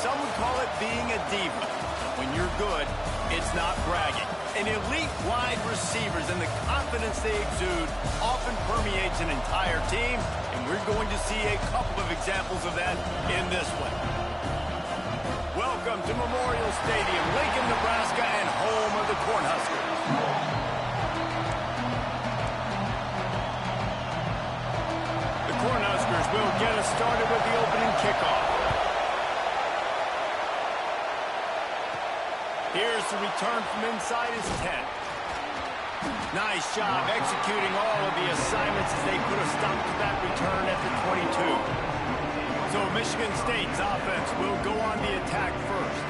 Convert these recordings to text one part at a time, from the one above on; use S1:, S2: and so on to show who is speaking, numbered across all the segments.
S1: some would call it being a diva. When you're good, it's not bragging. And elite wide receivers and the confidence they exude often permeates an entire team, and we're going to see a couple of examples of that in this one. Welcome to Memorial Stadium, Lincoln, Nebraska, and home of the Cornhuskers. The Cornhuskers will get us started with the opening kickoff. Here's the return from inside his tent. Nice job executing all of the assignments as they put a stop to that return at the 22. So Michigan State's offense will go on the attack first.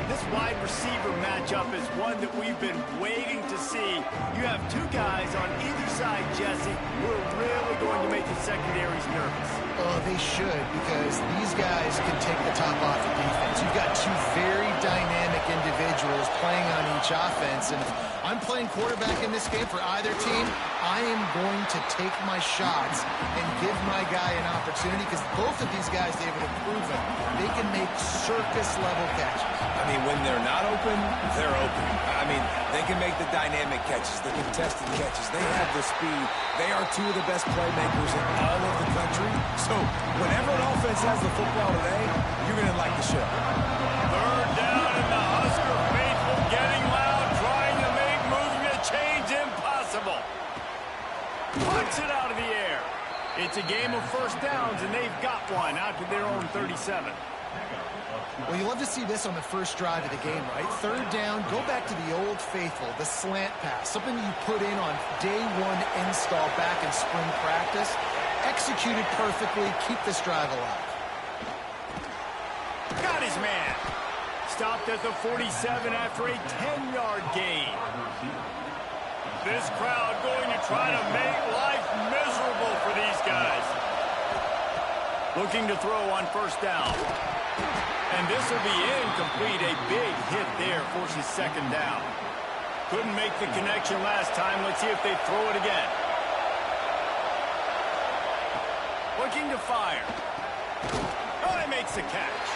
S1: This wide receiver matchup is one that we've been waiting to see. You have two guys on either side, Jesse, who are really going to make the secondaries nervous.
S2: Oh, they should, because these guys can take the top off the defense. You've got two very dynamic individuals playing on each offense, and if I'm playing quarterback in this game for either team, I am going to take my shots and give my guy an opportunity, because both of these guys, David, have proven they can make circus-level catches.
S3: I mean, when they're not open, they're open. I mean, they can make the dynamic catches, the contested catches. They have the speed. They are two of the best playmakers in all of the country. So whenever an offense has the football today, you're going to like the show.
S1: Third down, and the Husker faithful getting loud, trying to make moving the chains impossible. Puts it out of the air. It's a game of first downs, and they've got one out to their own 37.
S2: Well, you love to see this on the first drive of the game, right? Third down, go back to the old faithful, the slant pass, something you put in on day one install back in spring practice. Executed perfectly, keep this drive alive.
S1: Got his man. Stopped at the 47 after a 10-yard gain. This crowd going to try to make life miserable for these guys. Looking to throw on first down. And this will be incomplete. A big hit there forces second down. Couldn't make the connection last time. Let's see if they throw it again. Looking to fire. Oh, he makes the catch.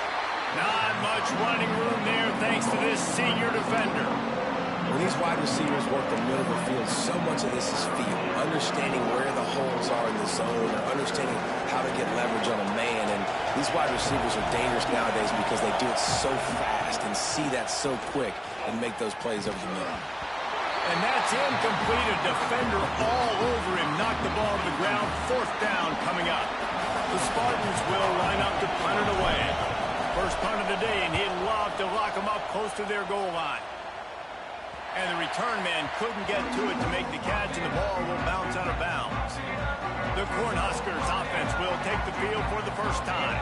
S1: Not much running room there thanks to this senior defender.
S3: When these wide receivers work the middle of the field, so much of this is feel. Understanding where the holes are in the zone, or understanding how to get leverage on a man. And these wide receivers are dangerous nowadays because they do it so fast and see that so quick and make those plays over the middle.
S1: And that's incomplete. A defender all over him. Knocked the ball to the ground. Fourth down coming up. The Spartans will line up to punt it away. First punt of the day, and he'd love to lock them up close to their goal line. And the return man couldn't get to it to make the catch, and the ball will bounce out of bounds. The Cornhuskers offense will take the field for the first time.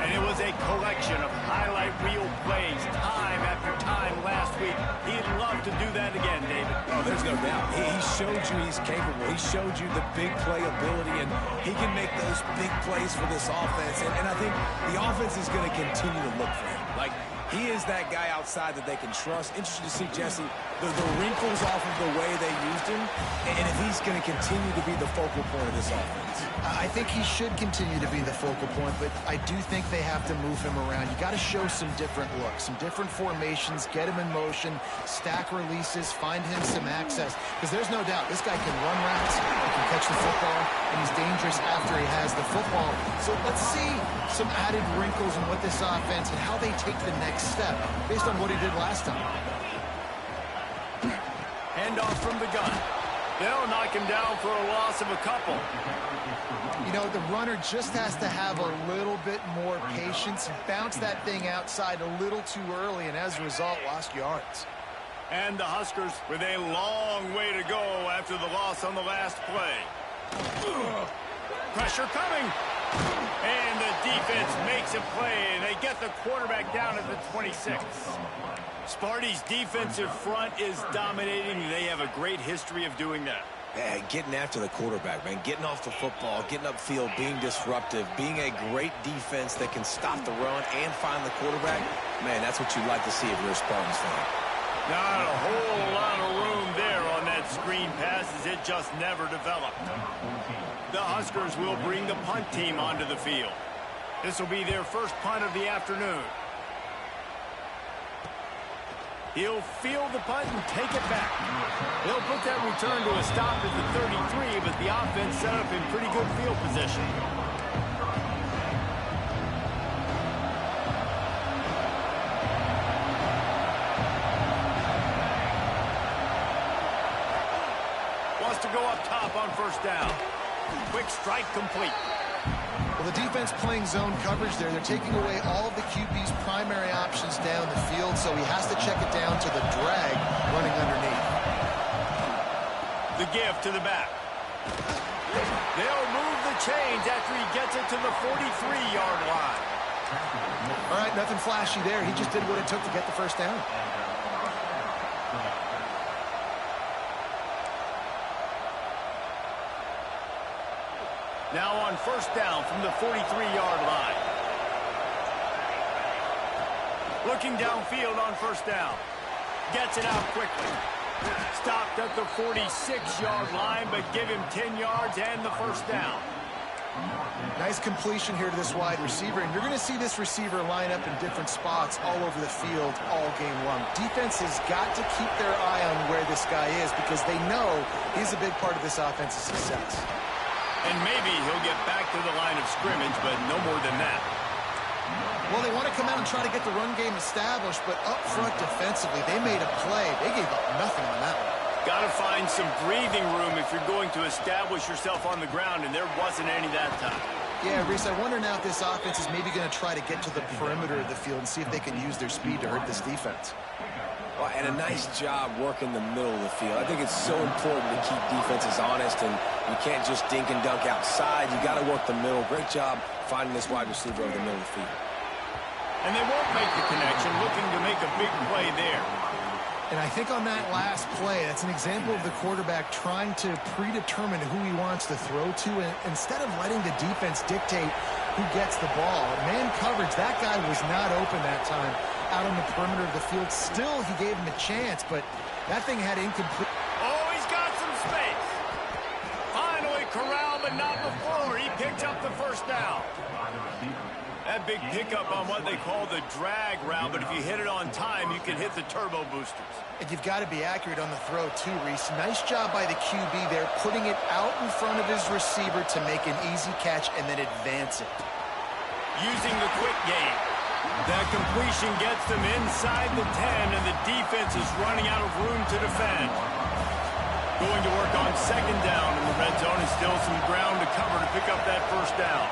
S1: And it was a collection of highlight reel plays time after time last week. He'd love to do that again, David.
S3: Oh, there's no doubt. He showed you he's capable. He showed you the big play ability, and he can make those big plays for this offense. And I think the offense is going to continue to look for him. Like, he is that guy outside that they can trust. Interesting to see, Jesse, the wrinkles off of the way they used him, and if he's going to continue to be the focal point of this offense.
S2: I think he should continue to be the focal point, but I do think they have to move him around. You got to show some different looks, some different formations, get him in motion, stack releases, find him some access, because there's no doubt this guy can run routes, he can catch the football, and he's dangerous after he has the football. So let's see some added wrinkles in what this offense and how they take the next step based on what he did last time.
S1: Handoff from the gun. They'll knock him down for a loss of a couple.
S2: You know, the runner just has to have a little bit more patience, bounce that thing outside a little too early, and as a result, lost yards.
S1: And the Huskers with a long way to go after the loss on the last play. Pressure coming. And the defense makes a play, and they get the quarterback down at the 26. Sparty's defensive front is dominating. They have a great history of doing that.
S3: Yeah, getting after the quarterback, man. Getting off the football, getting upfield, being disruptive, being a great defense that can stop the run and find the quarterback. Man, that's what you like to see if you're a Spartans fan.
S1: Not a whole lot of room there on that screen pass as it just never developed. The Huskers will bring the punt team onto the field. This will be their first punt of the afternoon. He'll field the punt and take it back. He'll put that return to a stop at the 33, but the offense set up in pretty good field position. Wants to go up top on first down. Quick strike complete.
S2: Well, the defense playing zone coverage there. They're taking away all of the QB's primary options down the field, so he has to check it down to the drag running underneath.
S1: The give to the back. They'll move the chains after he gets it to the 43-yard line.
S2: All right, nothing flashy there. He just did what it took to get the first down.
S1: Now on first down from the 43-yard line. Looking downfield on first down. Gets it out quickly. Stopped at the 46-yard line, but give him 10 yards and the first down.
S2: Nice completion here to this wide receiver, and you're going to see this receiver line up in different spots all over the field all game long. Defense has got to keep their eye on where this guy is because they know he's a big part of this offense's success.
S1: And maybe he'll get back to the line of scrimmage, but no more than that.
S2: Well, they want to come out and try to get the run game established, but up front defensively, they made a play. They gave up nothing on that one.
S1: Got to find some breathing room if you're going to establish yourself on the ground, and there wasn't any that time.
S2: Yeah, Reese, I wonder now if this offense is maybe going to try to get to the perimeter of the field and see if they can use their speed to hurt this defense.
S3: Well, and a nice job working the middle of the field. I think it's so important to keep defenses honest, and you can't just dink and dunk outside. You got to work the middle. Great job finding this wide receiver over the middle of the field.
S1: And they won't make the connection, looking to make a big play there.
S2: And I think on that last play, that's an example of the quarterback trying to predetermine who he wants to throw to, and instead of letting the defense dictate who gets the ball. Man coverage, that guy was not open that time out on the perimeter of the field. Still, he gave him a chance, but that thing had incomplete.
S1: Oh, he's got some space. Finally corralled, but not before. He picked up the first down. That big pickup on what they call the drag route, but if you hit it on time, you can hit the turbo boosters.
S2: And you've got to be accurate on the throw, too, Reese. Nice job by the QB there, putting it out in front of his receiver to make an easy catch and then advance it.
S1: Using the quick game. That completion gets them inside the 10, and the defense is running out of room to defend. Going to work on second down in the red zone, and still some ground to cover to pick up that first down.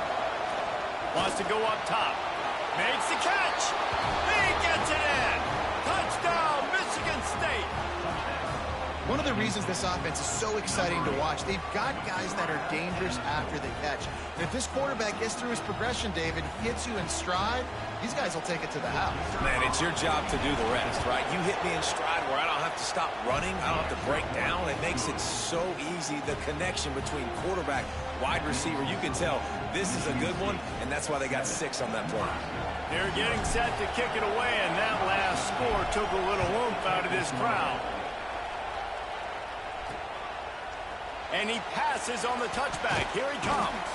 S1: Wants to go up top. Makes the catch. He gets it in. Touchdown, Michigan State.
S2: One of the reasons this offense is so exciting to watch, they've got guys that are dangerous after they catch. And if this quarterback gets through his progression, David, hits you in stride, these guys will take it to the house.
S3: Man, it's your job to do the rest, right? You hit me in stride where I don't have to stop running. I don't have to break down. It makes it so easy, the connection between quarterback, wide receiver. You can tell this is a good one, and that's why they got 6 on that play.
S1: They're getting set to kick it away, and that last score took a little oomph out of this crowd. And he passes on the touchback. Here he comes.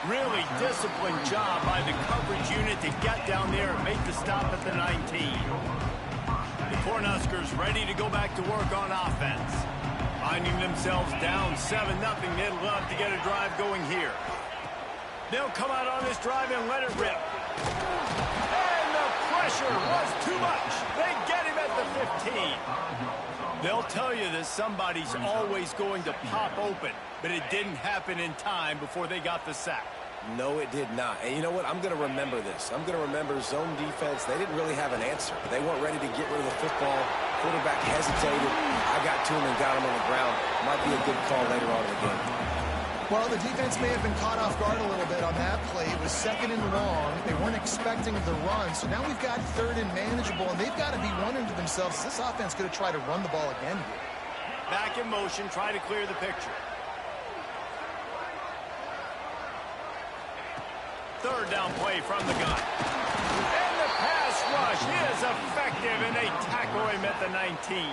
S1: Really disciplined job by the coverage unit to get down there and make the stop at the 19. The Cornhuskers ready to go back to work on offense. Finding themselves down 7-0, they'd love to get a drive going here. They'll come out on this drive and let it rip. And the pressure was too much. They get him at the 15. They'll tell you that somebody's always going to pop open, but it didn't happen in time before they got the sack.
S3: No, it did not. And you know what? I'm going to remember this. I'm going to remember zone defense. They didn't really have an answer. They weren't ready to get rid of the football. Quarterback hesitated. I got to him and got him on the ground. Might be a good call later on in the game.
S2: Well, the defense may have been caught off guard a little bit on that play. It was 2nd and long. They weren't expecting the run. So now we've got 3rd and manageable, and they've got to be wondering to themselves, is this offense going to try to run the ball again here?
S1: Back in motion, try to clear the picture. 3rd down play from the gun. And the pass rush is effective, and they tackle him at the 19.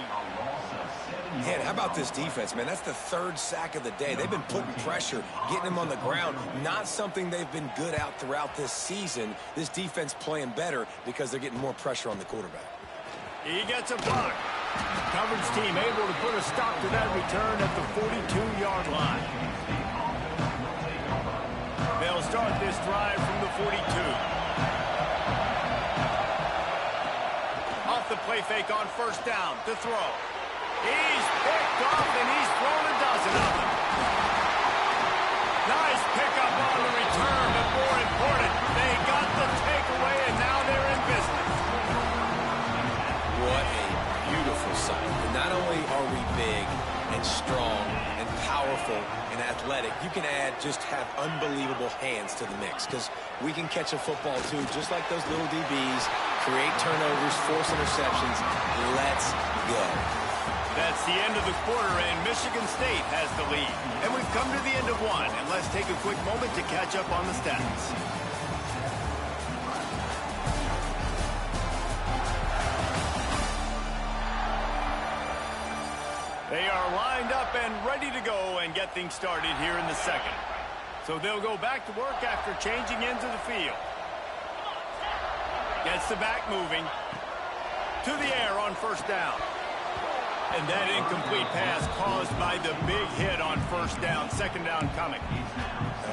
S3: Man, how about this defense, man? That's the 3rd sack of the day. They've been putting pressure, getting him on the ground. Not something they've been good at throughout this season. This defense playing better because they're getting more pressure on the quarterback.
S1: He gets a block. Coverage team able to put a stop to that return at the 42-yard line. They'll start this drive from the 42. Off the play fake on first down to throw. He's picked off and he's thrown a dozen of them. Nice pickup on the return, but more important, they got the takeaway and now they're in business.
S3: What a beautiful sight. And not only are we big and strong and powerful and athletic, you can just have unbelievable hands to the mix, because we can catch a football too, just like those little DBs, create turnovers, force interceptions. Let's go.
S1: That's the end of the quarter, and Michigan State has the lead. And we've come to the end of one, and let's take a quick moment to catch up on the stats. They are lined up and ready to go and get things started here in the second. So they'll go back to work after changing into the field. Gets the back moving. To the air on first down. And that incomplete pass caused by the big hit on first down. Second down coming.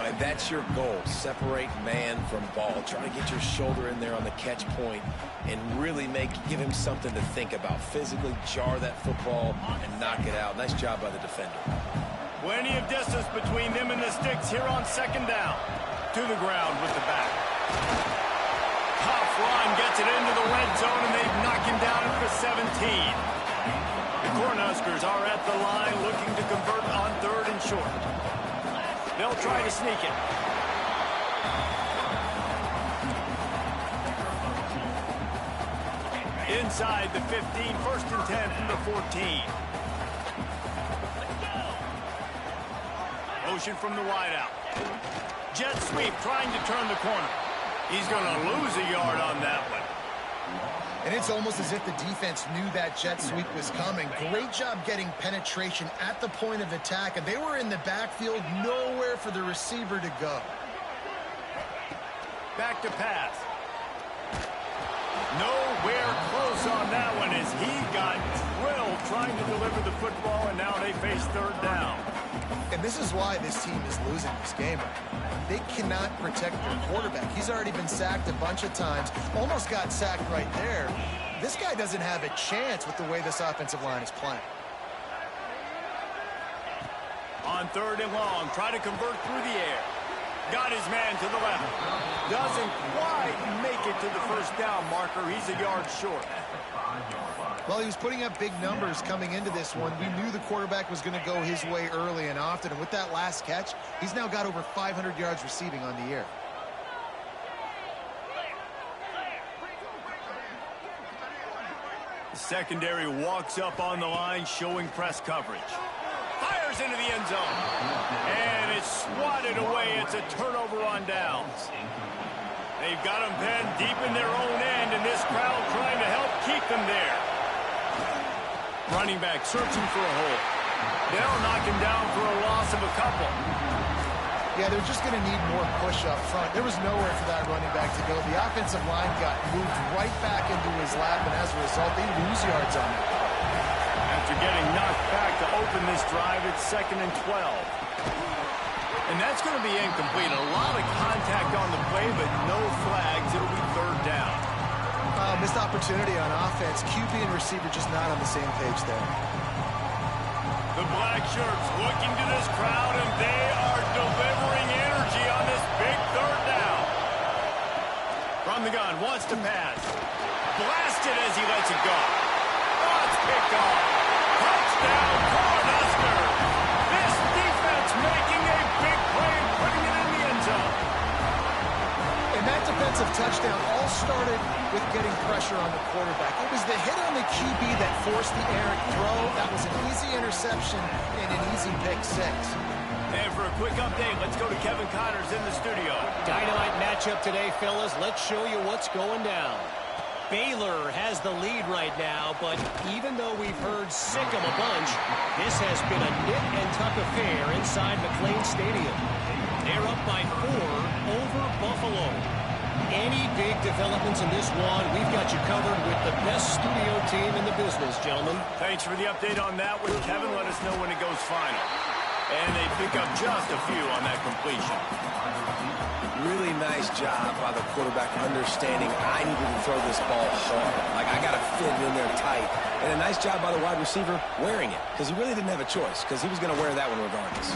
S3: And that's your goal. Separate man from ball. Try to get your shoulder in there on the catch point and really give him something to think about. Physically jar that football and knock it out. Nice job by the defender.
S1: Plenty of distance between them and the sticks here on second down. To the ground with the back. Tough run gets it into the red zone, and they knock him down for 17. The Cornhuskers are at the line looking to convert on third and short. They'll try to sneak it. Inside the 15, first and 10 from the 14. Motion from the wideout. Jet sweep trying to turn the corner. He's going to lose a yard on that one.
S2: And it's almost as if the defense knew that jet sweep was coming. Great job getting penetration at the point of attack, and they were in the backfield, nowhere for the receiver to go.
S1: Back to pass. Nowhere close on that one as he got drilled trying to deliver the football, and now they face third down.
S2: And this is why this team is losing this game. They cannot protect their quarterback. He's already been sacked a bunch of times, almost got sacked right there. This guy doesn't have a chance with the way this offensive line is playing.
S1: On third and long, try to convert through the air. Got his man to the left. Doesn't quite make it to the first down marker. He's a yard short.
S2: Well, he was putting up big numbers coming into this one. We knew the quarterback was going to go his way early and often. And with that last catch, he's now got over 500 yards receiving on the year.
S1: The secondary walks up on the line, showing press coverage. Fires into the end zone. And it's swatted away. It's a turnover on downs. They've got them pinned deep in their own end, and this crowd trying to help keep them there. Running back searching for a hole. They'll knock him down for a loss of a couple.
S2: Yeah, they're just going to need more push up front. There was nowhere for that running back to go. The offensive line got moved right back into his lap, and as a result, they lose yards on it.
S1: After getting knocked back to open this drive, it's second and 12. And that's going to be incomplete. A lot of contact on the play, but no flags. It'll be third down.
S2: Missed opportunity on offense. QB and receiver just not on the same page there.
S1: The black shirts looking to this crowd, and they are delivering energy on this big third down. From the gun, wants to pass. Blasted as he lets it go. Oh, it's picked off. Touchdown, Cornhuskers. This defense making a big play and putting it in the end zone.
S2: And that defensive touchdown all started with getting pressure on the quarterback. It was the hit on the QB that forced the errant throw. That was an easy interception and an easy pick six.
S1: And for a quick update, let's go to Kevin Connors in the studio.
S4: Dynamite matchup today, fellas. Let's show you what's going down. Baylor has the lead right now, but even though we've heard sick of a bunch, this has been a nip and tuck affair inside McLean Stadium. They're up by 4 over Buffalo. Any big developments in this one, we've got you covered with the best studio team in the business, gentlemen.
S1: Thanks for the update on that one, Kevin. Let us know when it goes final. And they pick up just a few on that completion.
S3: Really nice job by the quarterback understanding I needed to throw this ball hard. Like, I got to fit it in there tight. And a nice job by the wide receiver wearing it, because he really didn't have a choice, because he was going to wear that one regardless.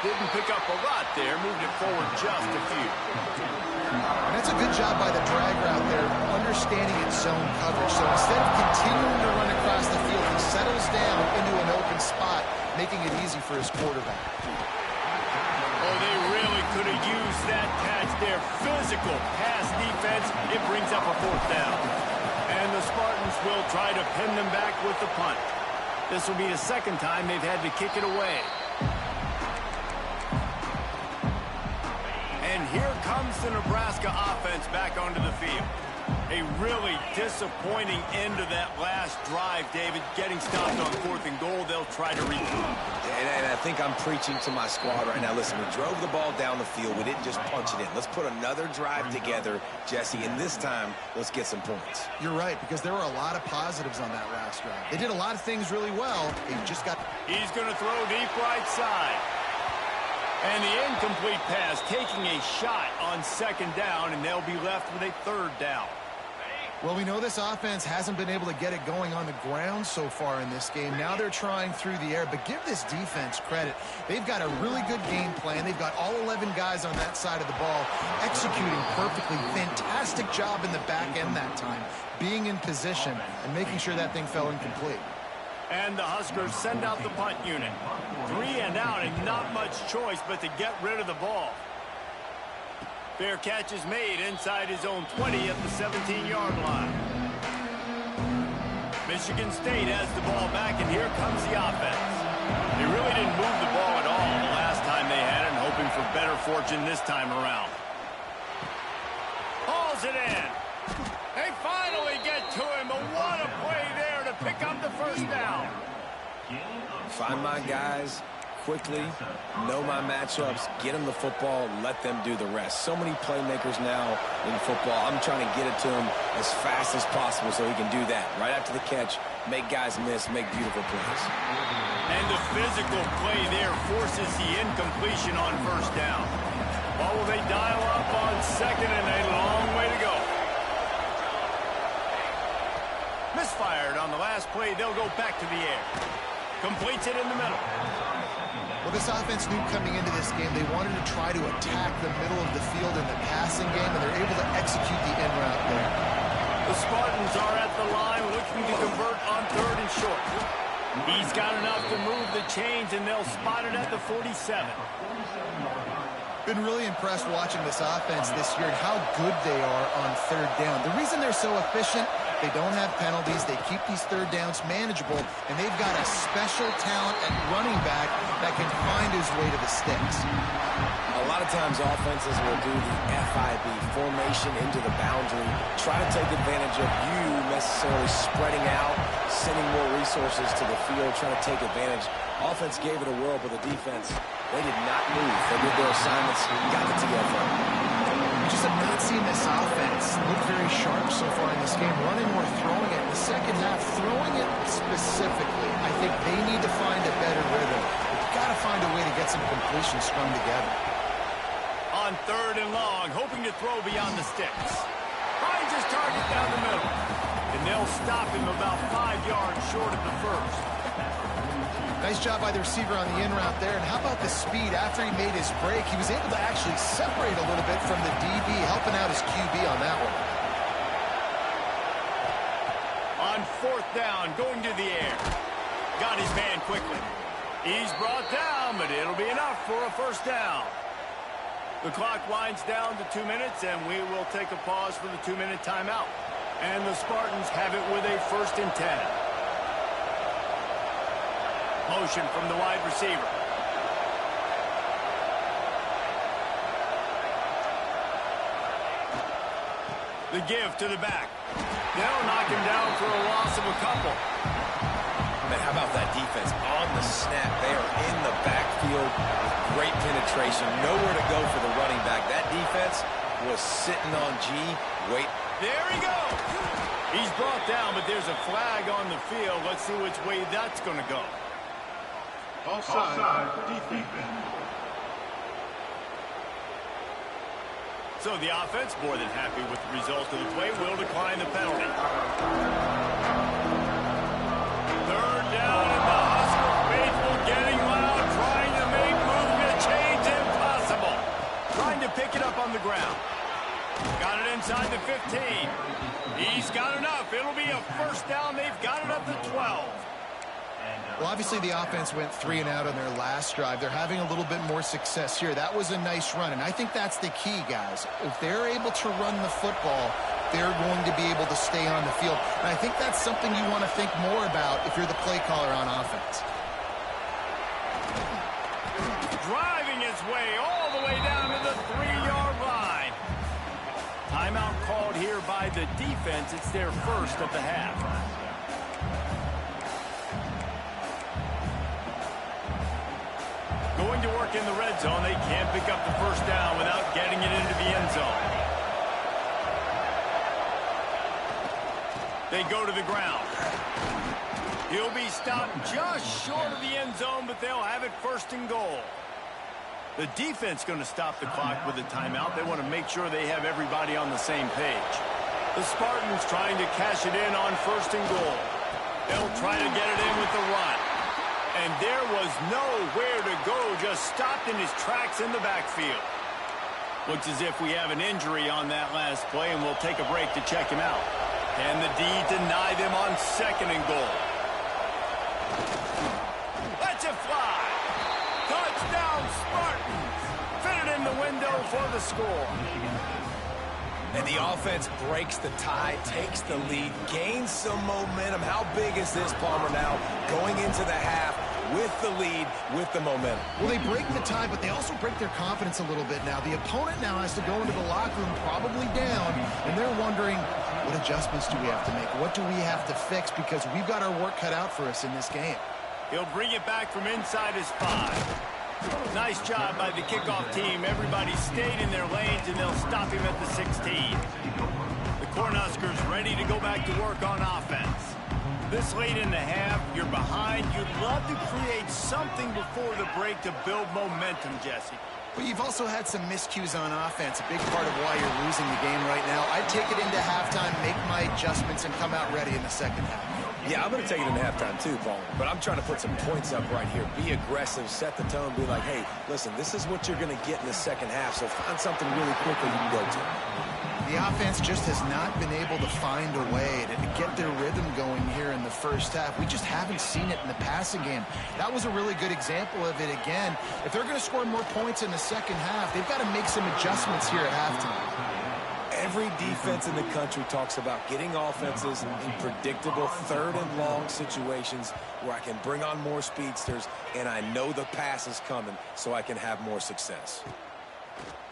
S1: Didn't pick up a lot there, moved it forward just a few.
S2: And that's a good job by the drag route there, understanding its zone coverage. So instead of continuing to run across the field, he settles down into an open spot, making it easy for his quarterback.
S1: Oh, they really could have used that catch there. Physical pass defense. It brings up a fourth down. And the Spartans will try to pin them back with the punt. This will be the second time they've had to kick it away. And here comes the Nebraska offense back onto the field. A really disappointing end to that last drive, David. Getting stopped on 4th and goal, they'll try to recoup.
S3: And I think I'm preaching to my squad right now. Listen, we drove the ball down the field. We didn't just punch it in. Let's put another drive together, Jesse, and this time, let's get some points.
S2: You're right, because there were a lot of positives on that last drive. They did a lot of things really well. They just got...
S1: He's going to throw deep right side. And the incomplete pass taking a shot on 2nd down, and they'll be left with a 3rd down.
S2: Well, we know this offense hasn't been able to get it going on the ground so far in this game. Now they're trying through the air, but give this defense credit. They've got a really good game plan. They've got all 11 guys on that side of the ball executing perfectly. Fantastic job in the back end that time, being in position and making sure that thing fell incomplete.
S1: And the Huskers send out the punt unit. 3 and out, and not much choice but to get rid of the ball. Fair catch is made inside his own 20 at the 17-yard line. Michigan State has the ball back, and here comes the offense. They really didn't move the ball at all the last time they had it, and hoping for better fortune this time around. Hauls it in. They finally get to him, but what a play there to pick up the 1st down.
S3: Find my guys quickly, know my matchups, get them the football, let them do the rest. So many playmakers now in football. I'm trying to get it to him as fast as possible so he can do that. Right after the catch, make guys miss, make beautiful plays.
S1: And the physical play there forces the incompletion on 1st down. What will they dial up on 2nd, and a long way to go. Misfired on the last play. They'll go back to the air. Completes it in the middle.
S2: Well, this offense knew coming into this game they wanted to try to attack the middle of the field in the passing game, and they're able to execute the in route there.
S1: The Spartans are at the line looking to convert on 3rd and short. He's got enough to move the chains, and they'll spot it at the 47.
S2: Been really impressed watching this offense this year and how good they are on 3rd down. The reason they're so efficient, they don't have penalties, they keep these 3rd downs manageable, and they've got a special talent at running back that can find his way to the sticks.
S3: A lot of times offenses will do the FIB, formation into the boundary, try to take advantage of you necessarily spreading out, sending more resources to the field, trying to take advantage. Offense gave it a whirl, but the defense, they did not move. They did their assignments, got the TFO.
S2: We just have not seen this offense look very sharp so far in this game, running or throwing it. In the second half, throwing it specifically, I think they need to find a better rhythm. They've got to find a way to get some completions strung together.
S1: On 3rd and long, hoping to throw beyond the sticks. Finds his target down the middle. And they'll stop him about 5 yards short of the 1st.
S2: Nice job by the receiver on the in route there. And how about the speed? After he made his break, he was able to actually separate a little bit from the DB, helping out his QB on that one.
S1: On 4th down, going to the air. Got his man quickly. He's brought down, but it'll be enough for a 1st down. The clock winds down to 2 minutes, and we will take a pause for the 2-minute timeout. And the Spartans have it with a 1st and 10. Motion from the wide receiver. The give to the back. They'll knock him down for a loss of a couple.
S3: Man, how about that defense on the snap? They are in the backfield with great penetration. Nowhere to go for the running back. That defense, was sitting on G. Wait.
S1: There he goes. He's brought down, but there's a flag on the field. Let's see which way that's going to go.
S5: Offside, defense.
S1: So the offense, more than happy with the result of the play, will decline the penalty. Third down, and the Husker faithful getting loud, trying to make movement change impossible. Trying to pick it up on the ground. Got it inside the 15. He's got enough. It'll be a first down. They've got it up to 12.
S2: Well, obviously the offense went 3 and out on their last drive. They're having a little bit more success here. That was a nice run, and I think that's the key, guys. If they're able to run the football, they're going to be able to stay on the field. And I think that's something you want to think more about if you're the play caller on offense.
S1: Driving his way all the way down to the 3-yard line. Timeout called here by the defense. It's their first of the half. Going to work in the red zone. They can't pick up the first down without getting it into the end zone. They go to the ground. He'll be stopped just short of the end zone, but they'll have it first and goal. The defense going to stop the clock with a timeout. They want to make sure they have everybody on the same page. The Spartans trying to cash it in on first and goal. They'll try to get it in with the run. And there was nowhere to go, just stopped in his tracks in the backfield. Looks as if we have an injury on that last play, and we'll take a break to check him out. Can the D deny them on second and goal? Let's it fly. Touchdown, Spartans. Fit it in the window for the score.
S3: And the offense breaks the tie, takes the lead, gains some momentum. How big is this, Palmer, now going into the half with the lead, with the momentum?
S2: Well, they break the tie, but they also break their confidence a little bit now. The opponent now has to go into the locker room probably down, and they're wondering, what adjustments do we have to make? What do we have to fix? Because we've got our work cut out for us in this game.
S1: He'll bring it back from inside his 5. Nice job by the kickoff team. Everybody stayed in their lanes, and they'll stop him at the 16. The Cornhuskers ready to go back to work on offense. This late in the half, you're behind. You'd love to create something before the break to build momentum, Jesse.
S2: But you've also had some miscues on offense, a big part of why you're losing the game right now. I'd take it into halftime, make my adjustments, and come out ready in the second half.
S3: Yeah, I'm going to take it into halftime too, Paul. But I'm trying to put some points up right here. Be aggressive, set the tone, be like, hey, listen, this is what you're going to get in the second half, so find something really quickly you can go to.
S2: The offense just has not been able to find a way to get their rhythm going here in the first half. We just haven't seen it in the passing game. That was a really good example of it again. If they're going to score more points in the second half, they've got to make some adjustments here at halftime.
S3: Every defense in the country talks about getting offenses in predictable third and long situations where I can bring on more speedsters and I know the pass is coming so I can have more success.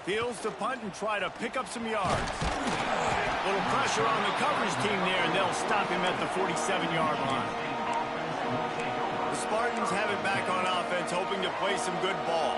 S1: Fields to punt and try to pick up some yards. Little pressure on the coverage team there, and they'll stop him at the 47-yard line. The Spartans have it back on offense, hoping to play some good ball.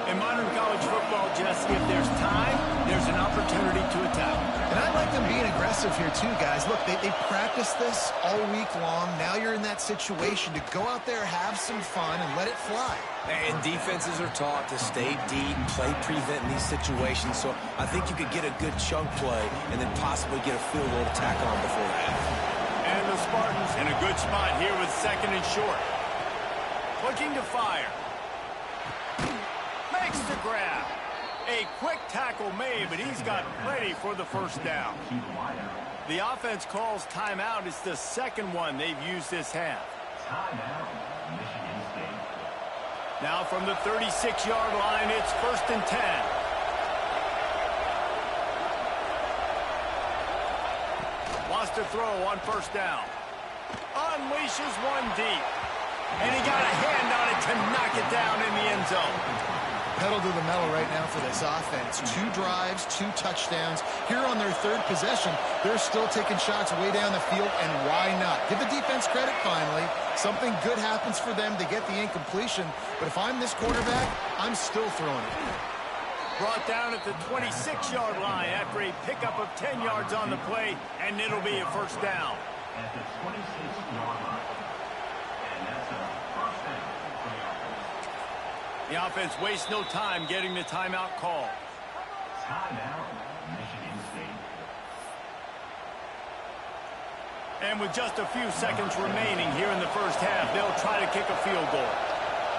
S1: In modern college football, Jesse, if there's time, there's an opportunity to attack.
S2: And I like them being aggressive here too, guys. Look, they practiced this all week long. Now you're in that situation to go out there, have some fun, and let it fly.
S3: And defenses are taught to stay deep, play prevent in these situations. So I think you could get a good chunk play and then possibly get a field goal to tack on before that.
S1: And the Spartans in a good spot here with second and short. Looking to fire. Makes the grab. A quick tackle made, but he's got plenty for the first down. The offense calls timeout. It's the second one they've used this half. Now from the 36-yard line, it's first and 10. Wants to throw on first down. Unleashes one deep. And he got a hand on it to knock it down in the end zone.
S2: Pedal to the metal right now for this offense. 2 drives, 2 touchdowns. Here on their third possession, they're still taking shots way down the field, and why not? Give the defense credit finally. Something good happens for them to get the incompletion, but if I'm this quarterback, I'm still throwing it.
S1: Brought down at the 26-yard line after a pickup of 10 yards on the play, and it'll be a first down.
S5: At the 26-yard line. And that's a first down.
S1: The offense wastes no time getting the timeout call.
S5: Timeout, Michigan State.
S1: And with just a few seconds remaining here in the first half, they'll try to kick a field goal.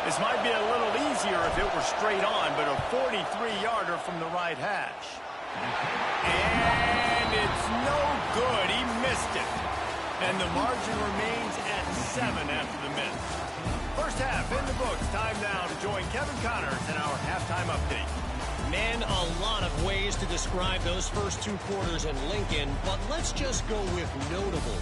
S1: This might be a little easier if it were straight on, but a 43-yarder from the right hash. And it's no good. He missed it. And the margin remains at 7 after the miss. First half in the books. Time now to join Kevin Connors in our halftime update.
S4: Man, a lot of ways to describe those first 2 quarters in Lincoln, but let's just go with notable.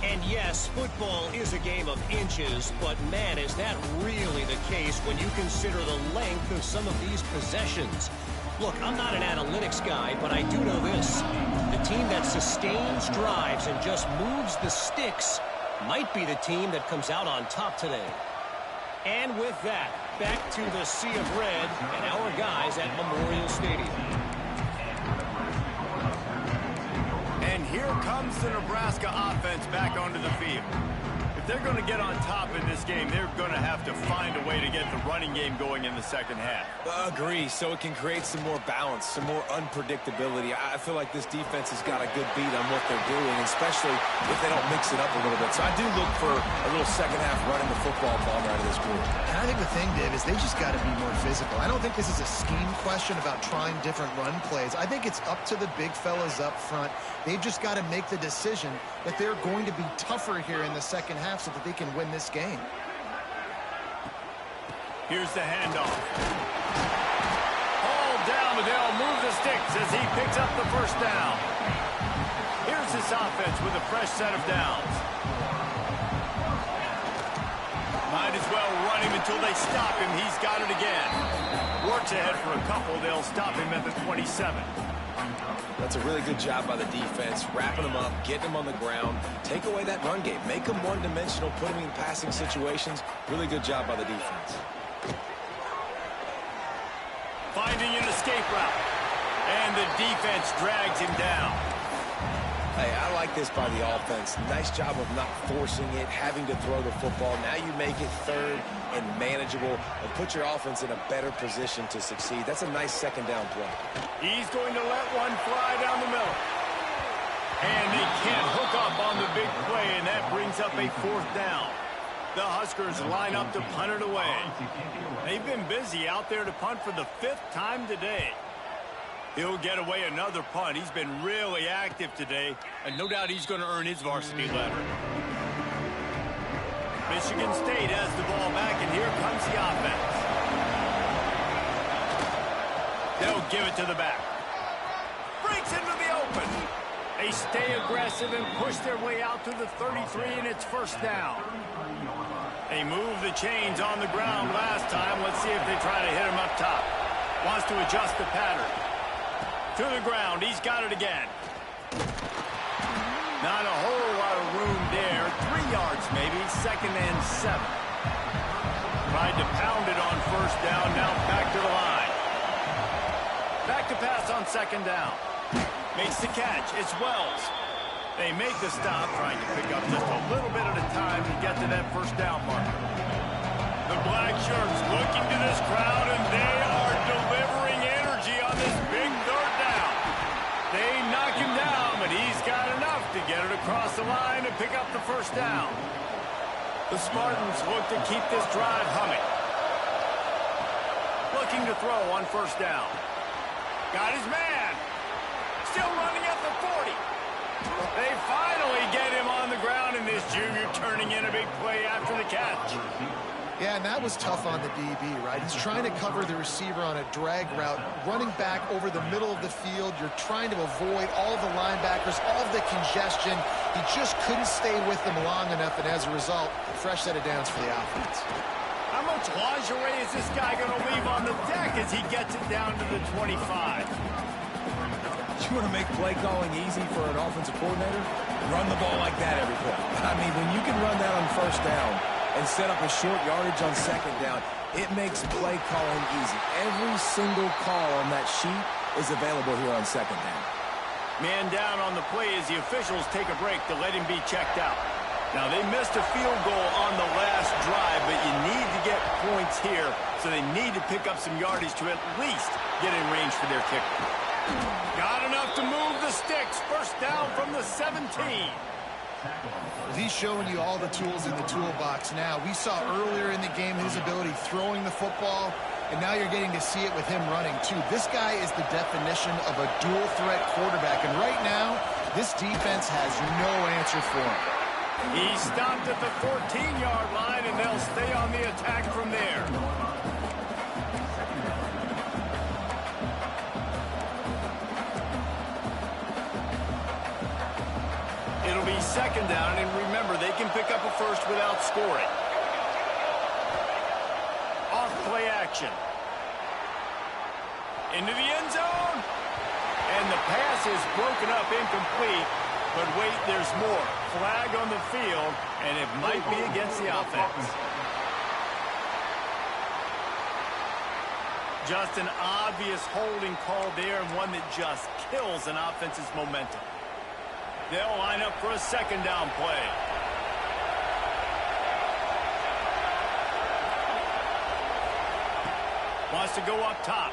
S4: And yes, football is a game of inches, but man, is that really the case when you consider the length of some of these possessions. Look, I'm not an analytics guy, but I do know this. The team that sustains drives and just moves the sticks might be the team that comes out on top today. And with that, back to the sea of red and our guys at Memorial Stadium.
S1: And here comes the Nebraska offense back onto the field. If they're going to get on top in this game, they're going to have to find a way to get the running game going in the second half.
S3: Agree, so it can create some more balance, some more unpredictability. I feel like this defense has got a good beat on what they're doing, especially if they don't mix it up a little bit. So I do look for a little second half running the football ball out of this group.
S2: And I think the thing, Dave, is they just got to be more physical. I don't think this is a scheme question about trying different run plays. I think it's up to the big fellas up front. They've just got to make the decision that they're going to be tougher here in the second half so that they can win this game.
S1: Here's the handoff. All down, but they'll move the sticks as he picks up the first down. Here's this offense with a fresh set of downs. Might as well run him until they stop him. He's got it again. Works ahead for a couple. They'll stop him at the 27.
S3: That's a really good job by the defense, wrapping them up, getting them on the ground, take away that run game, make them one-dimensional, put them in passing situations. Really good job by the defense.
S1: Finding an escape route, and the defense drags him down.
S3: Hey, I like this by the offense. Nice job of not forcing it, having to throw the football. Now you make it third and manageable and put your offense in a better position to succeed. That's a nice second down play.
S1: He's going to let one fly down the middle. And they can't hook up on the big play, and that brings up a fourth down. The Huskers line up to punt it away. They've been busy out there to punt for the 5th time today. He'll get away another punt. He's been really active today, and no doubt he's going to earn his varsity letter. Michigan State has the ball back, and here comes the offense. They'll give it to the back. Breaks into the open. They stay aggressive and push their way out to the 33, and it's first down. They moved the chains on the ground last time. Let's see if they try to hit him up top. Wants to adjust the pattern. To the ground. He's got it again. Not a whole lot of room there. 3 yards maybe. 2nd and 7. Tried to pound it on first down. Now back to the line. Back to pass on 2nd down. Makes the catch. It's Wells. They make the stop, trying to pick up just a little bit at a time to get to that first down marker. The black shirts looking to this crowd, and they are delivering energy on this big third down. They knock him down, but he's got enough to get it across the line and pick up the first down. The Spartans look to keep this drive humming. Looking to throw on first down. Got his man. Still running at the 40. They finally get him on the ground, and this junior turning in a big play after the catch.
S2: Yeah, and that was tough on the DB, right? He's trying to cover the receiver on a drag route, running back over the middle of the field. You're trying to avoid all of the linebackers, all of the congestion. He just couldn't stay with them long enough, and as a result, a fresh set of downs for the offense.
S1: How much lingerie is this guy going to leave on the deck as he gets it down to the 25?
S3: You want to make play calling easy for an offensive coordinator? Run the ball like that every play. I mean, when you can run that on first down, and set up a short yardage on second down, it makes play calling easy. Every single call on that sheet is available here on second down.
S1: Man down on the play as the officials take a break to let him be checked out. Now, they missed a field goal on the last drive, but you need to get points here, so they need to pick up some yardage to at least get in range for their kicker. Got enough to move the sticks. First down from the 17.
S2: He's showing you all the tools in the toolbox now. We saw earlier in the game his ability throwing the football, and now you're getting to see it with him running, too. This guy is the definition of a dual-threat quarterback, and right now, this defense has no answer for him.
S1: He stopped at the 14-yard line, and they'll stay on the attack from there. It'll be second down, and remember, they can pick up a first without scoring. Off play action. Into the end zone. And the pass is broken up, incomplete. But wait, there's more. Flag on the field, and it might be against the offense. Just an obvious holding call there, and one that just kills an offense's momentum. They'll line up for a second down play. Wants to go up top.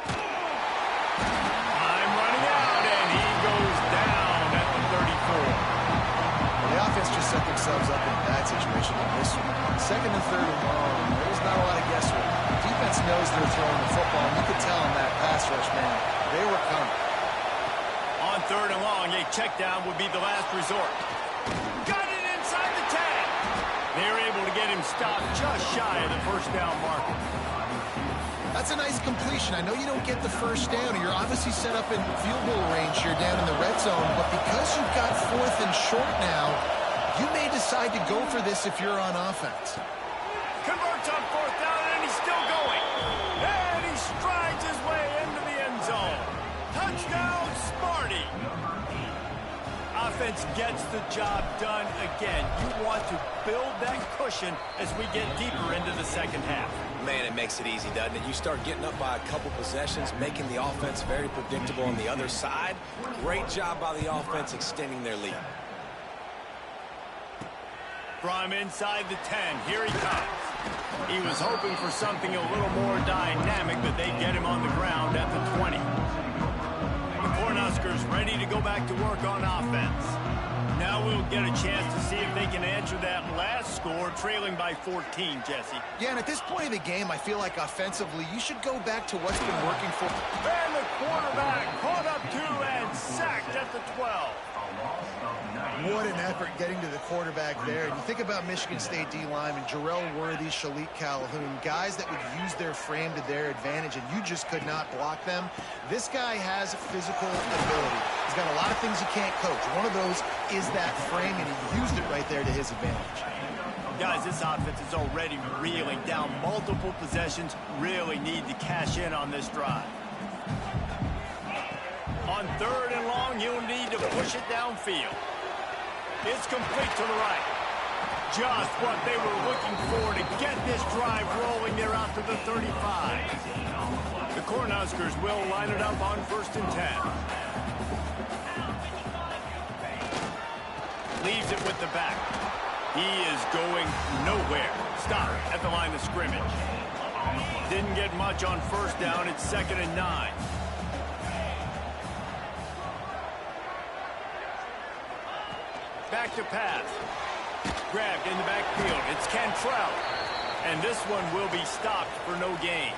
S1: Time running out, and he goes down at the 34.
S2: Well, the offense just set themselves up in a bad situation on this one. Second and third and long, there's not a lot of guesswork. The defense knows they're throwing the football, and you could tell in that pass rush, man, they were coming.
S1: On third and long, a check down would be the last resort. Got it inside the 10. They're able to get him stopped just shy of the first down marker.
S2: That's a nice completion. I know you don't get the first down, and you're obviously set up in field goal range here down in the red zone, but because you've got fourth and short now, you may decide to go for this if you're on offense.
S1: Converts on fourth down, and he's still going. And he strides his way into the end zone. Touchdown, Smarty. Offense gets the job done again. You want to build that cushion as we get deeper into the second half.
S3: Man, it makes it easy, doesn't it? You start getting up by a couple possessions, making the offense very predictable on the other side. Great job by the offense extending their lead.
S1: From inside the 10, here he comes. He was hoping for something a little more dynamic, but they get him on the ground at the 20. The Cornhuskers ready to go back to work on offense. Now we'll get a chance to see if they can answer that last score, trailing by 14, Jesse.
S2: Yeah, and at this point of the game, I feel like offensively, you should go back to what's been working for.
S1: And the quarterback caught up to and sacked at the 12.
S2: What an effort getting to the quarterback there. And you think about Michigan State D-linemen, Jarrell Worthy, Shalik Calhoun, guys that would use their frame to their advantage, and you just could not block them. This guy has physical ability. He's got a lot of things you can't coach. One of those is that frame, and he used it right there to his advantage.
S1: Guys, this offense is already reeling down multiple possessions. Really need to cash in on this drive. On third and long, you'll need to push it downfield. It's complete to the right. Just what they were looking for to get this drive rolling. They're out to the 35. The Cornhuskers will line it up on first and 10. Leaves it with the back. He is going nowhere. Stop at the line of scrimmage. Didn't get much on first down. It's second and 9. Back to pass. Grabbed in the backfield. It's Cantrell. And this one will be stopped for no gain.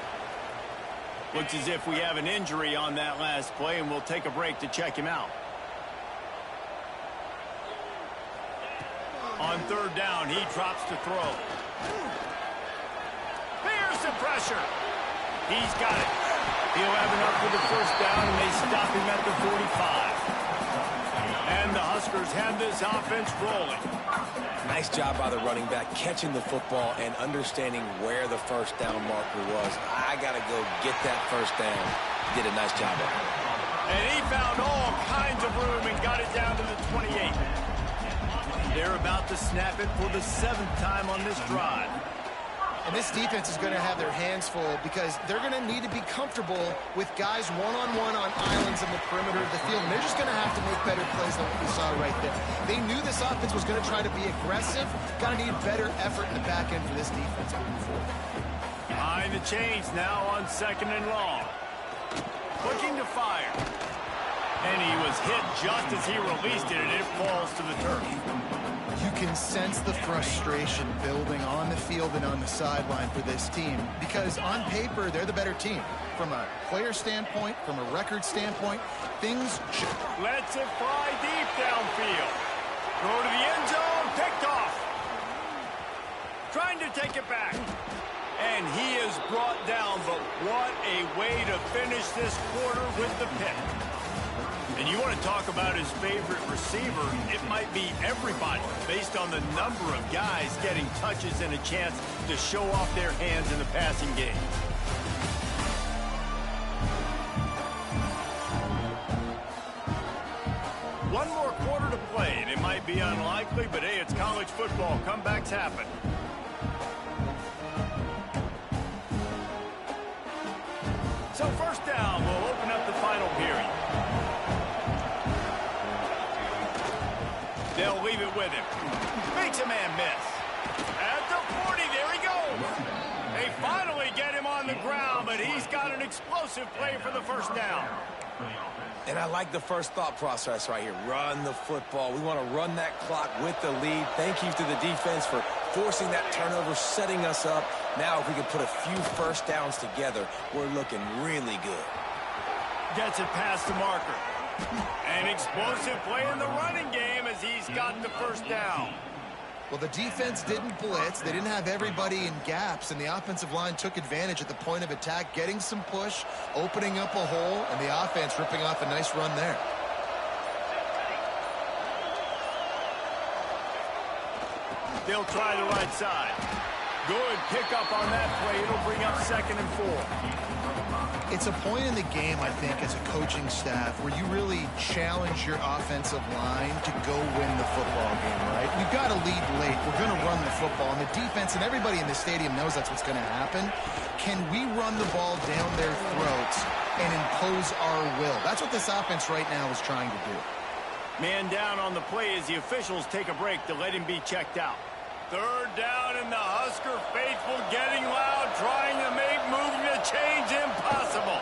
S1: Looks as if we have an injury on that last play, and we'll take a break to check him out. On third down, he drops to throw. There's the pressure. He's got it. He'll have enough for the first down, and they stop him at the 45. And the Huskers have this offense rolling.
S3: Nice job by the running back, catching the football and understanding where the first down marker was. I got to go get that first down. Did a nice job of it.
S1: And he found all kinds of room and got it down to the 28. They're about to snap it for the 7th time on this drive.
S2: And this defense is going to have their hands full because they're going to need to be comfortable with guys one-on-one on islands in the perimeter of the field. And they're just going to have to make better plays than what we saw right there. They knew this offense was going to try to be aggressive. Got to need better effort in the back end for this defense moving forward.
S1: Behind the chains now on 2nd and long. Looking to fire. And he was hit just as he released it, and it falls to the turf.
S2: You can sense the frustration building on the field and on the sideline for this team because on paper, they're the better team. From a player standpoint, from a record standpoint, things...
S1: Lets it fly deep downfield. Throw to the end zone, picked off. Trying to take it back. And he is brought down, but what a way to finish this quarter with the pick. And you want to talk about his favorite receiver, it might be everybody based on the number of guys getting touches and a chance to show off their hands in the passing game. One more quarter to play, and it might be unlikely, but hey, it's college football. Comebacks happen. So 1st down will open up the final period. They'll leave it with him. Makes a man miss. At the 40, there he goes. They finally get him on the ground, but he's got an explosive play for the 1st down.
S3: And I like the first thought process right here. Run the football. We want to run that clock with the lead. Thank you to the defense for forcing that turnover, setting us up. Now if we can put a few 1st downs together, we're looking really good.
S1: Gets it past the marker. An explosive play in the running game as he's got the 1st down.
S2: Well, the defense didn't blitz. They didn't have everybody in gaps, and the offensive line took advantage at the point of attack, getting some push, opening up a hole, and the offense ripping off a nice run there.
S1: They'll try the right side. Good pickup on that play. It'll bring up 2nd and 4.
S2: It's a point in the game, I think, as a coaching staff where you really challenge your offensive line to go win the football game, right? We've got to lead late. We're going to run the football. And the defense and everybody in the stadium knows that's what's going to happen. Can we run the ball down their throats and impose our will? That's what this offense right now is trying to do.
S1: Man down on the play as the officials take a break to let him be checked out. 3rd down, and the Husker faithful getting loud, trying to make moving the chains impossible.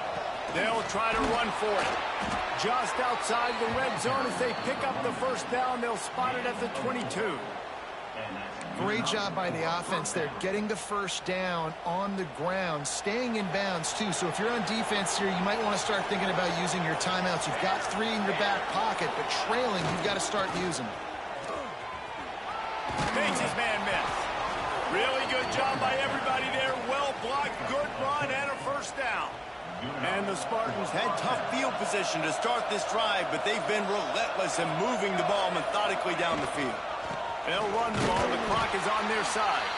S1: They'll try to run for it. Just outside the red zone as they pick up the 1st down. They'll spot it at the 22.
S2: Great job by the offense there, getting the 1st down on the ground, staying in bounds, too. So if you're on defense here, you might want to start thinking about using your timeouts. You've got 3 in your back pocket, but trailing, you've got to start using them.
S1: Makes his man miss. Really good job by everybody there. Well blocked, good run, and a 1st down. And the Spartans had tough field position to start this drive, but they've been relentless in moving the ball methodically down the field. They'll run the ball. The clock is on their side.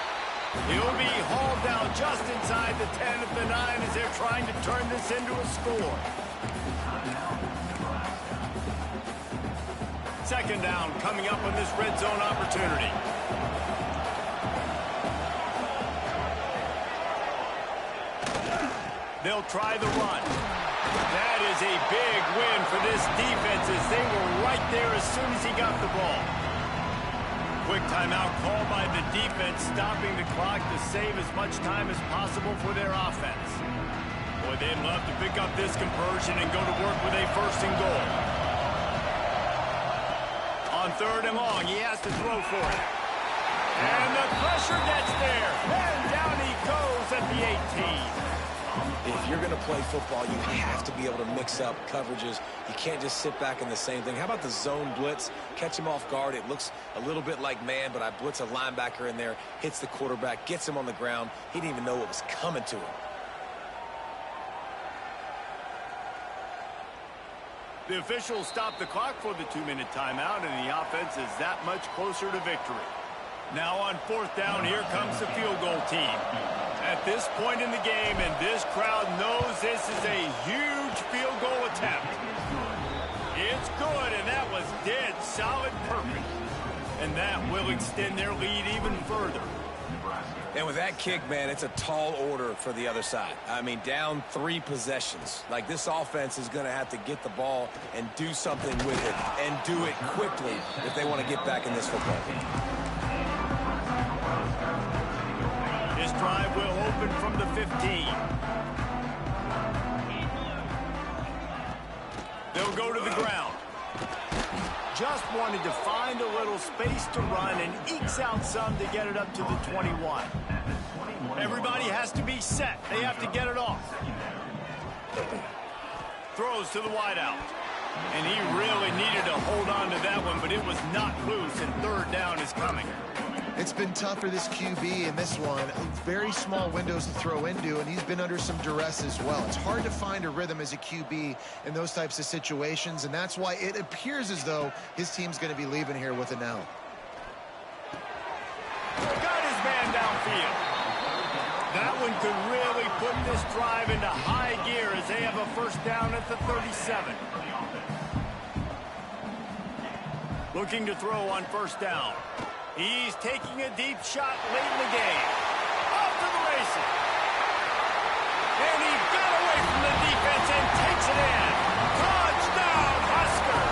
S1: He'll be hauled down just inside the 10 at the 9 as they're trying to turn this into a score. 2nd down coming up on this red zone opportunity. They'll try the run. That is a big win for this defense as they were right there as soon as he got the ball. Quick timeout called by the defense, stopping the clock to save as much time as possible for their offense. Boy, they'd love to pick up this conversion and go to work with a 1st and goal. On 3rd and long, he has to throw for it. And the pressure gets there. And down he goes at the 18.
S3: If you're going to play football, you have to be able to mix up coverages. You can't just sit back in the same thing. How about the zone blitz? Catch him off guard. It looks a little bit like man, but I blitz a linebacker in there, hits the quarterback, gets him on the ground. He didn't even know what was coming to him.
S1: The officials stop the clock for the 2-minute timeout, and the offense is that much closer to victory. Now on 4th down, here comes the field goal team. At this point in the game, and this crowd knows this is a huge field goal attempt. It's good, and that was dead solid perfect. And that will extend their lead even further.
S3: And with that kick, man, it's a tall order for the other side. I mean, down 3 possessions. Like, this offense is going to have to get the ball and do something with it, and do it quickly if they want to get back in this football game.
S1: This drive will open from the 15. They'll go to the ground. Just wanted to find a little space to run and ekes out some to get it up to the 21. Everybody has to be set. They have to get it off. Throws to the wideout. And he really needed to hold on to that one, but it was not loose, and third down is coming.
S2: It's been tough for this QB in this one. Very small windows to throw into, and he's been under some duress as well. It's hard to find a rhythm as a QB in those types of situations, and that's why it appears as though his team's going to be leaving here with it now.
S1: Got his man downfield. That one could really put this drive into high gear as they have a first down at the 37. Looking to throw on first down. He's taking a deep shot late in the game. Off to the races. And he got away from the defense and takes it in. Touchdown, Husker!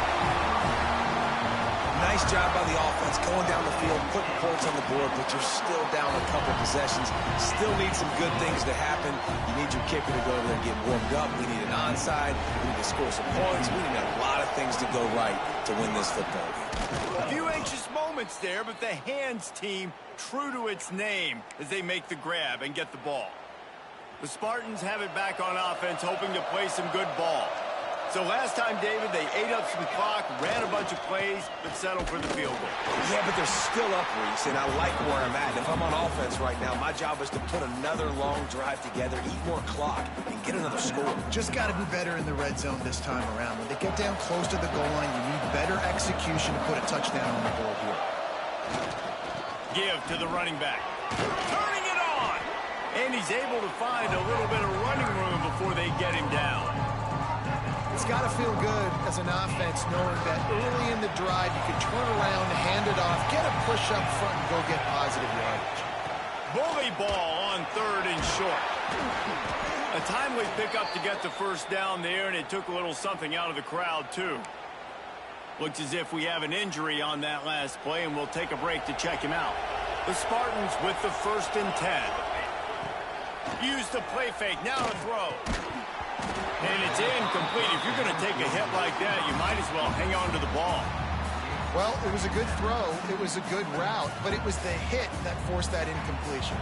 S3: Nice job by the offense going down the field, putting points on the board, but you're still down a couple possessions. Still need some good things to happen. You need your kicker to go over there and get warmed up. We need an onside. We need to score some points. We need a lot of things to go right to win this football game.
S1: A few anxious moments there, but the hands team true to its name as they make the grab and get the ball. The Spartans have it back on offense, hoping to play some good ball. So last time, David, they ate up some clock, ran a bunch of plays, but settled for the field goal.
S3: Yeah, but they're still up, Reese, and I like where I'm at. If I'm on offense right now, my job is to put another long drive together, eat more clock, and get another score.
S2: Just got to be better in the red zone this time around. When they get down close to the goal line, you need better execution to put a touchdown on the board here.
S1: Give to the running back. Turning it on! And he's able to find a little bit of running room before they get him down.
S2: It's got to feel good as an offense knowing that early in the drive you can turn around, hand it off, get a push up front, and go get positive yardage.
S1: Bully ball on third and short. A timely pickup to get the first down there, and it took a little something out of the crowd, too. Looks as if we have an injury on that last play, and we'll take a break to check him out. The Spartans with the 1st and 10. Use the play fake, now to throw. And it's incomplete. If you're going to take a hit like that, you might as well hang on to the ball.
S2: Well, it was a good throw. It was a good route, but it was the hit that forced that incompletion.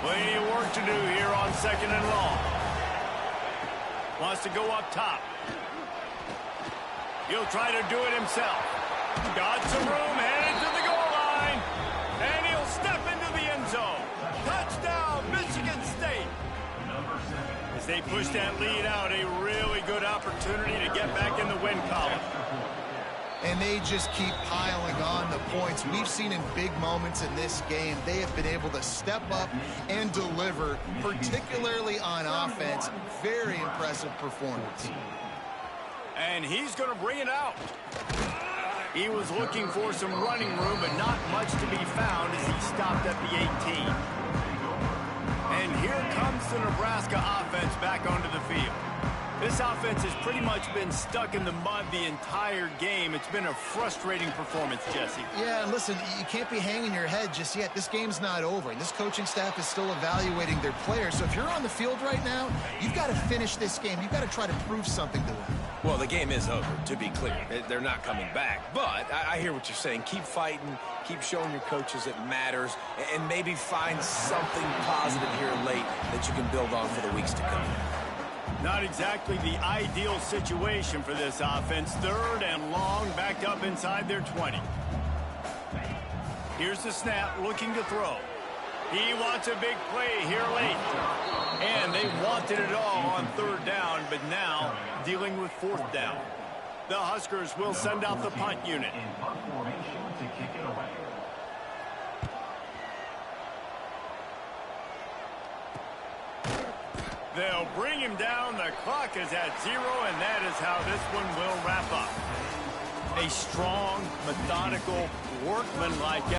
S1: Plenty of work to do here on 2nd and long. Wants to go up top. He'll try to do it himself. Got some room, headed to the goal line. And he'll step into the end zone. Touchdown, Michigan State. As they push that lead out, a really good opportunity to get back in the win column.
S2: And they just keep piling on the points. We've seen in big moments in this game, they have been able to step up and deliver, particularly on offense. Very impressive performance.
S1: And he's going to bring it out. He was looking for some running room, but not much to be found as he stopped at the 18. And here comes the Nebraska offense back onto the field. This offense has pretty much been stuck in the mud the entire game. It's been a frustrating performance, Jesse.
S2: Yeah, and listen, you can't be hanging your head just yet. This game's not over, and this coaching staff is still evaluating their players. So if you're on the field right now, you've got to finish this game. You've got to try to prove something to them.
S3: Well, the game is over, to be clear. They're not coming back. But I hear what you're saying. Keep fighting. Keep showing your coaches it matters. And maybe find something positive here late that you can build on for the weeks to come.
S1: Not exactly the ideal situation for this offense. 3rd and long, backed up inside their 20. Here's the snap, looking to throw. He wants a big play here late. And they wanted it all on 3rd down, but now dealing with 4th down. The Huskers will send out the punt unit.
S5: In punt formation to kick it away.
S1: They'll bring him down. The clock is at 0, and that is how this one will wrap up. A strong, methodical, workmanlike